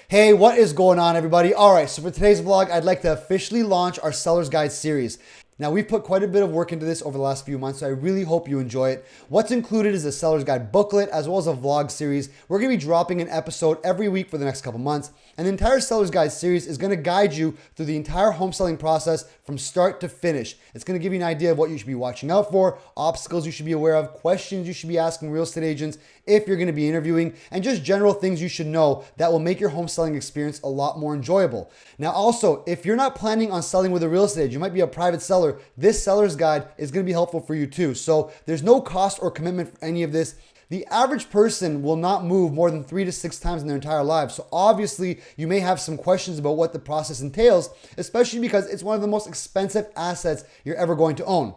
Hey, what is going on, everybody? All right, so for today's vlog, I'd like to officially launch our Seller's Guide series. Now, we've put quite a bit of work into this over the last few months, so I really hope you enjoy it. What's included is a Seller's Guide booklet, as well as a vlog series. We're gonna be dropping an episode every week for the next couple months, and the entire Seller's Guide series is gonna guide you through the entire home selling process from start to finish. It's gonna give you an idea of what you should be watching out for, obstacles you should be aware of, questions you should be asking real estate agents if you're gonna be interviewing, and just general things you should know that will make your home selling experience a lot more enjoyable. Now, also, if you're not planning on selling with a real estate agent, you might be a private seller, this seller's guide is going to be helpful for you too. So there's no cost or commitment for any of this. The average person will not move more than 3 to 6 times in their entire lives. So obviously you may have some questions about what the process entails, especially because it's one of the most expensive assets you're ever going to own.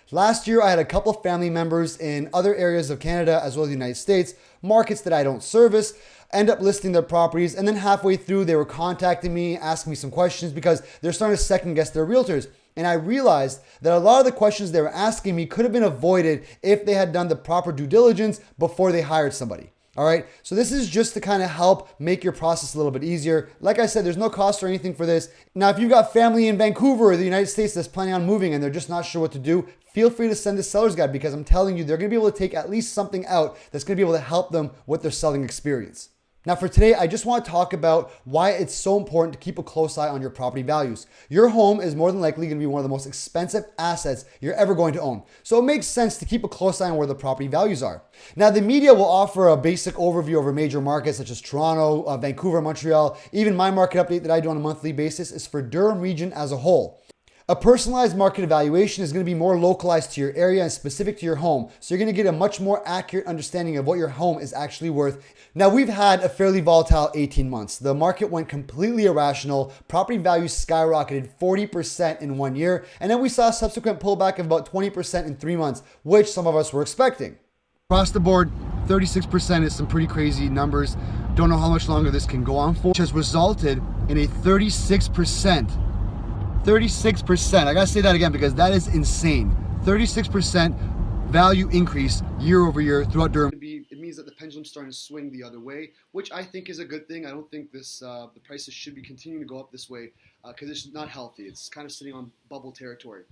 Last year, I had a couple of family members in other areas of Canada as well as the United States, markets that I don't service, end up listing their properties, and then halfway through they were contacting me, asking me some questions because they're starting to second guess their realtors. And I realized that a lot of the questions they were asking me could have been avoided if they had done the proper due diligence before they hired somebody. All right, so this is just to kind of help make your process a little bit easier. Like I said, there's no cost or anything for this. Now, if you've got family in Vancouver or the United States that's planning on moving and they're just not sure what to do, feel free to send this seller's guide because I'm telling you, they're gonna be able to take at least something out that's gonna be able to help them with their selling experience. Now for today, I just want to talk about why it's so important to keep a close eye on your property values. Your home is more than likely going to be one of the most expensive assets you're ever going to own. So it makes sense to keep a close eye on where the property values are. Now the media will offer a basic overview over major markets such as Toronto, Vancouver, Montreal. Even my market update that I do on a monthly basis is for Durham region as a whole. A personalized market evaluation is going to be more localized to your area and specific to your home. So you're going to get a much more accurate understanding of what your home is actually worth. Now, we've had a fairly volatile 18 months. The market went completely irrational. Property values skyrocketed 40% in 1 year. And then we saw a subsequent pullback of about 20% in 3 months, which some of us were expecting. Across the board, 36% is some pretty crazy numbers. Don't know how much longer this can go on for, which has resulted in a 36%. I gotta say that again because that is insane. 36% value increase year over year throughout Durham. It means that the pendulum's starting to swing the other way, which I think is a good thing. I don't think the prices should be continuing to go up this way because it's not healthy. It's kind of sitting on bubble territory.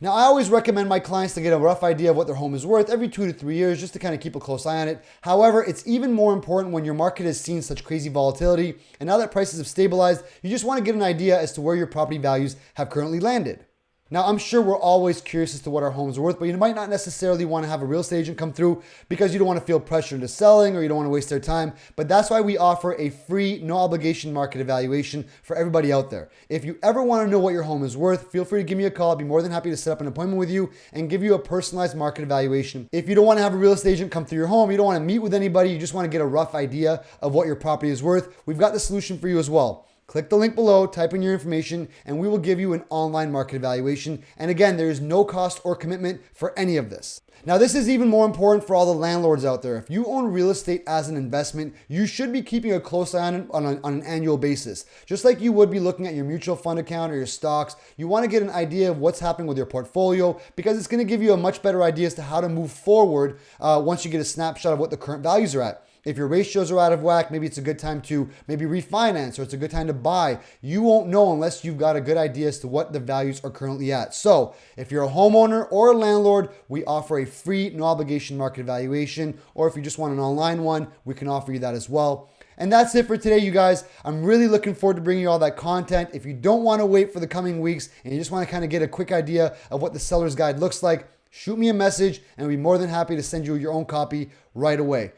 Now, I always recommend my clients to get a rough idea of what their home is worth every 2 to 3 years just to kind of keep a close eye on it. However, it's even more important when your market has seen such crazy volatility and now that prices have stabilized, you just want to get an idea as to where your property values have currently landed. Now, I'm sure we're always curious as to what our homes are worth, but you might not necessarily want to have a real estate agent come through because you don't want to feel pressure into selling or you don't want to waste their time. But that's why we offer a free, no obligation market evaluation for everybody out there. If you ever want to know what your home is worth, feel free to give me a call. I'd be more than happy to set up an appointment with you and give you a personalized market evaluation. If you don't want to have a real estate agent come through your home, you don't want to meet with anybody, you just want to get a rough idea of what your property is worth, we've got the solution for you as well. Click the link below, type in your information, and we will give you an online market evaluation. And again, there is no cost or commitment for any of this. Now, this is even more important for all the landlords out there. If you own real estate as an investment, you should be keeping a close eye on an annual basis. Just like you would be looking at your mutual fund account or your stocks, you want to get an idea of what's happening with your portfolio because it's going to give you a much better idea as to how to move forward once you get a snapshot of what the current values are at. If your ratios are out of whack, maybe it's a good time to maybe refinance or it's a good time to buy. You won't know unless you've got a good idea as to what the values are currently at. So if you're a homeowner or a landlord, we offer a free, no obligation market evaluation. Or if you just want an online one, we can offer you that as well. And that's it for today, you guys. I'm really looking forward to bringing you all that content. If you don't want to wait for the coming weeks and you just want to kind of get a quick idea of what the seller's guide looks like, shoot me a message and we'll be more than happy to send you your own copy right away.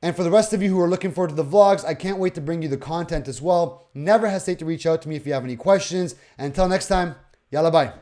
And for the rest of you who are looking forward to the vlogs, I can't wait to bring you the content as well. Never hesitate to reach out to me if you have any questions. And until next time, yalla bye.